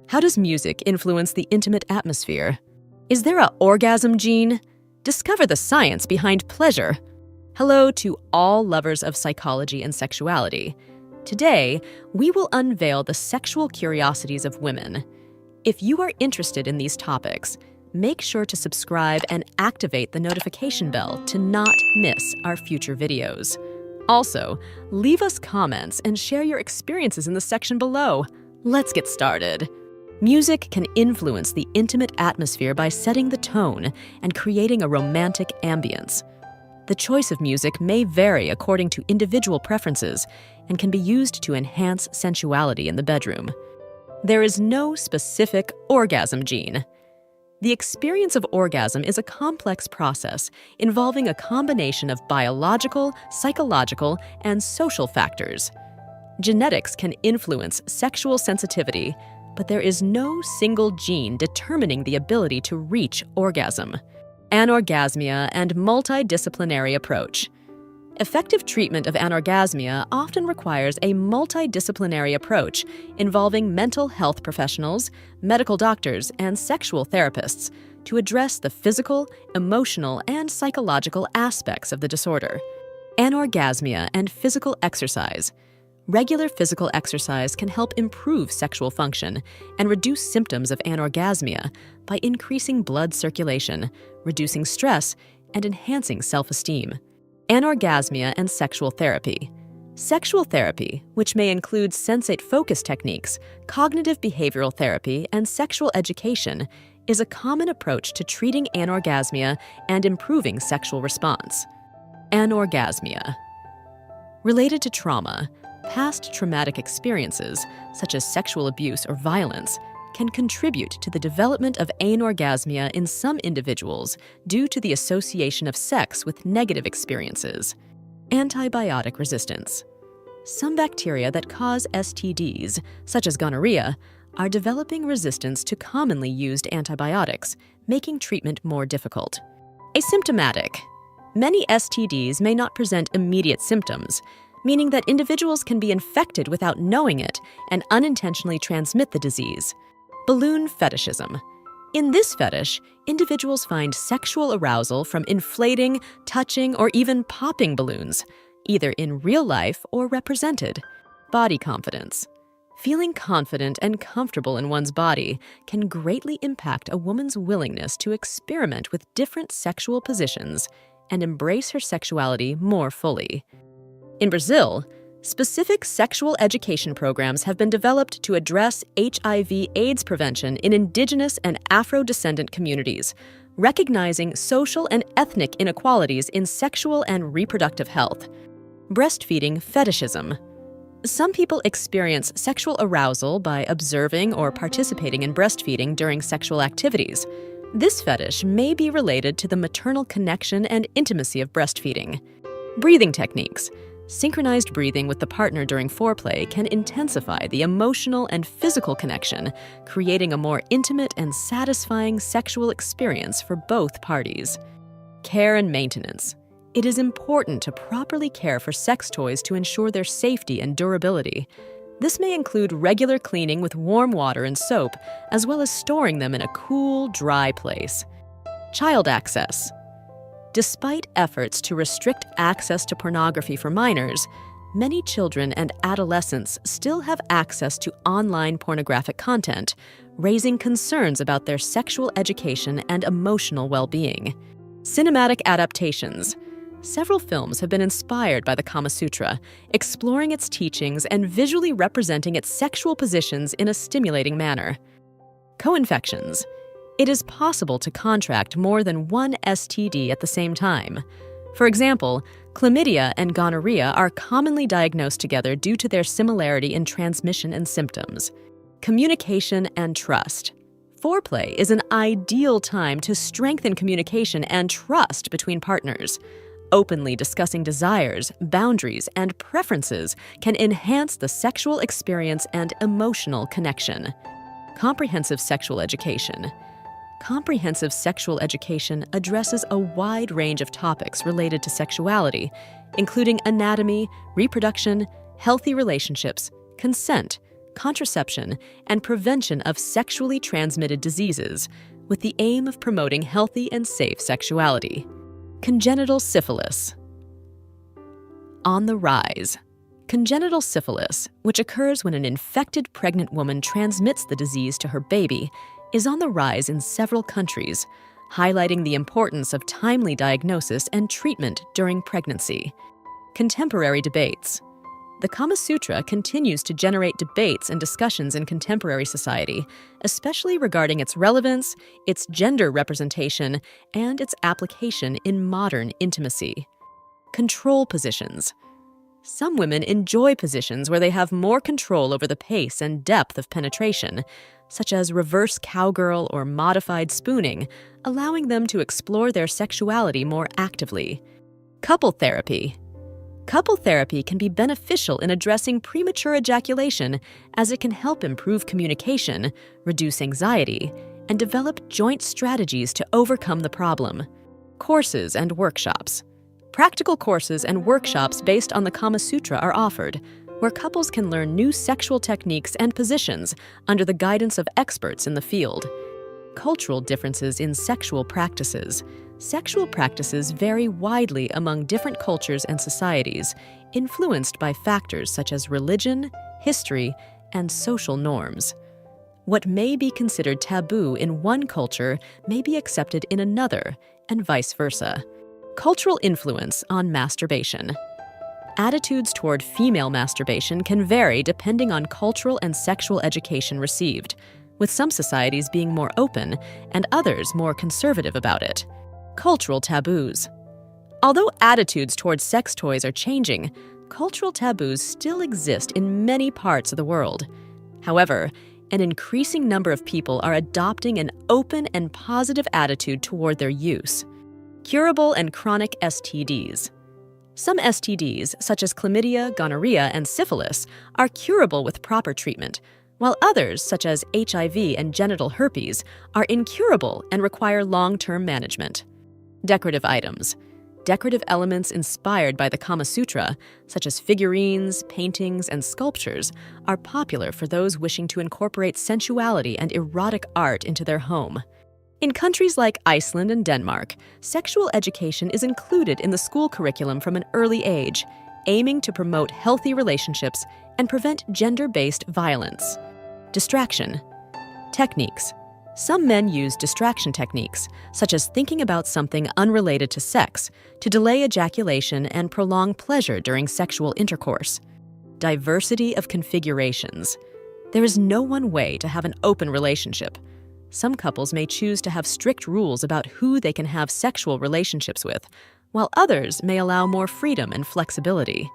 How does music influence the intimate atmosphere? Is there an orgasm gene? Discover the science behind pleasure. Hello to all lovers of psychology and sexuality. Today, we will unveil the sexual curiosities of women. If you are interested in these topics, make sure to subscribe and activate the notification bell to not miss our future videos. Also, leave us comments and share your experiences in the section below. Let's get started. Music can influence the intimate atmosphere by setting the tone and creating a romantic ambience. The choice of music may vary according to individual preferences and can be used to enhance sensuality in the bedroom. There is no specific orgasm gene. The experience of orgasm is a complex process involving a combination of biological, psychological, and social factors. Genetics can influence sexual sensitivity, but there is no single gene determining the ability to reach orgasm. Anorgasmia and multidisciplinary approach. Effective treatment of anorgasmia often requires a multidisciplinary approach involving mental health professionals, medical doctors, and sexual therapists to address the physical, emotional, and psychological aspects of the disorder. Anorgasmia and physical exercise. Regular physical exercise can help improve sexual function and reduce symptoms of anorgasmia by increasing blood circulation, reducing stress, and enhancing self-esteem. Anorgasmia and sexual therapy. Sexual therapy, which may include sensate focus techniques, cognitive behavioral therapy, and sexual education, is a common approach to treating anorgasmia and improving sexual response. Anorgasmia. Related to trauma, past traumatic experiences, such as sexual abuse or violence, can contribute to the development of anorgasmia in some individuals due to the association of sex with negative experiences. Antibiotic resistance. Some bacteria that cause STDs, such as gonorrhea, are developing resistance to commonly used antibiotics, making treatment more difficult. Asymptomatic. Many STDs may not present immediate symptoms, meaning that individuals can be infected without knowing it and unintentionally transmit the disease. Balloon fetishism. In this fetish, individuals find sexual arousal from inflating, touching, or even popping balloons, either in real life or represented. Body confidence. Feeling confident and comfortable in one's body can greatly impact a woman's willingness to experiment with different sexual positions and embrace her sexuality more fully. In Brazil, specific sexual education programs have been developed to address HIV/AIDS prevention in indigenous and Afro-descendant communities, recognizing social and ethnic inequalities in sexual and reproductive health. Breastfeeding fetishism. Some people experience sexual arousal by observing or participating in breastfeeding during sexual activities. This fetish may be related to the maternal connection and intimacy of breastfeeding. Breathing techniques. Synchronized breathing with the partner during foreplay can intensify the emotional and physical connection, creating a more intimate and satisfying sexual experience for both parties. Care and maintenance. It is important to properly care for sex toys to ensure their safety and durability. This may include regular cleaning with warm water and soap, as well as storing them in a cool, dry place. Child access. Despite efforts to restrict access to pornography for minors, many children and adolescents still have access to online pornographic content, raising concerns about their sexual education and emotional well-being. Cinematic adaptations. Several films have been inspired by the Kama Sutra, exploring its teachings and visually representing its sexual positions in a stimulating manner. Co-infections. It is possible to contract more than one STD at the same time. For example, chlamydia and gonorrhea are commonly diagnosed together due to their similarity in transmission and symptoms. Communication and trust. Foreplay is an ideal time to strengthen communication and trust between partners. Openly discussing desires, boundaries, and preferences can enhance the sexual experience and emotional connection. Comprehensive sexual education. Comprehensive sexual education addresses a wide range of topics related to sexuality, including anatomy, reproduction, healthy relationships, consent, contraception, and prevention of sexually transmitted diseases, with the aim of promoting healthy and safe sexuality. Congenital syphilis. On the rise. Congenital syphilis, which occurs when an infected pregnant woman transmits the disease to her baby, is on the rise in several countries, highlighting the importance of timely diagnosis and treatment during pregnancy. Contemporary debates. The Kama Sutra continues to generate debates and discussions in contemporary society, especially regarding its relevance, its gender representation, and its application in modern intimacy. Control positions. Some women enjoy positions where they have more control over the pace and depth of penetration, such as reverse cowgirl or modified spooning, allowing them to explore their sexuality more actively. Couple therapy. Couple therapy can be beneficial in addressing premature ejaculation, as it can help improve communication, reduce anxiety, and develop joint strategies to overcome the problem. Courses and workshops. Practical courses and workshops based on the Kama Sutra are offered, where couples can learn new sexual techniques and positions under the guidance of experts in the field. Cultural differences in sexual practices. Sexual practices vary widely among different cultures and societies, influenced by factors such as religion, history, and social norms. What may be considered taboo in one culture may be accepted in another, and vice versa. Cultural influence on masturbation. Attitudes toward female masturbation can vary depending on cultural and sexual education received, with some societies being more open and others more conservative about it. Cultural taboos. Although attitudes toward sex toys are changing, cultural taboos still exist in many parts of the world. However, an increasing number of people are adopting an open and positive attitude toward their use. Curable and chronic STDs. Some STDs, such as chlamydia, gonorrhea, and syphilis, are curable with proper treatment, while others, such as HIV and genital herpes, are incurable and require long-term management. Decorative items. Decorative elements inspired by the Kama Sutra, such as figurines, paintings, and sculptures, are popular for those wishing to incorporate sensuality and erotic art into their home. In countries like Iceland and Denmark, sexual education is included in the school curriculum from an early age, aiming to promote healthy relationships and prevent gender-based violence. Distraction. Techniques. Some men use distraction techniques, such as thinking about something unrelated to sex, to delay ejaculation and prolong pleasure during sexual intercourse. Diversity of configurations. There is no one way to have an open relationship. Some couples may choose to have strict rules about who they can have sexual relationships with, while others may allow more freedom and flexibility.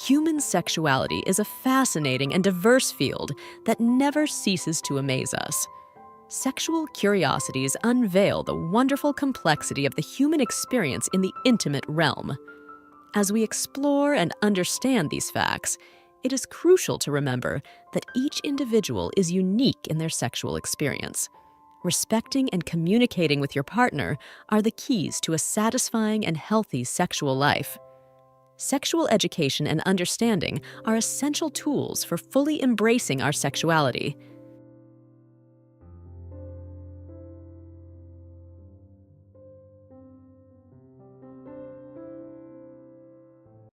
Human sexuality is a fascinating and diverse field that never ceases to amaze us. Sexual curiosities unveil the wonderful complexity of the human experience in the intimate realm. As we explore and understand these facts, it is crucial to remember that each individual is unique in their sexual experience. Respecting and communicating with your partner are the keys to a satisfying and healthy sexual life. Sexual education and understanding are essential tools for fully embracing our sexuality,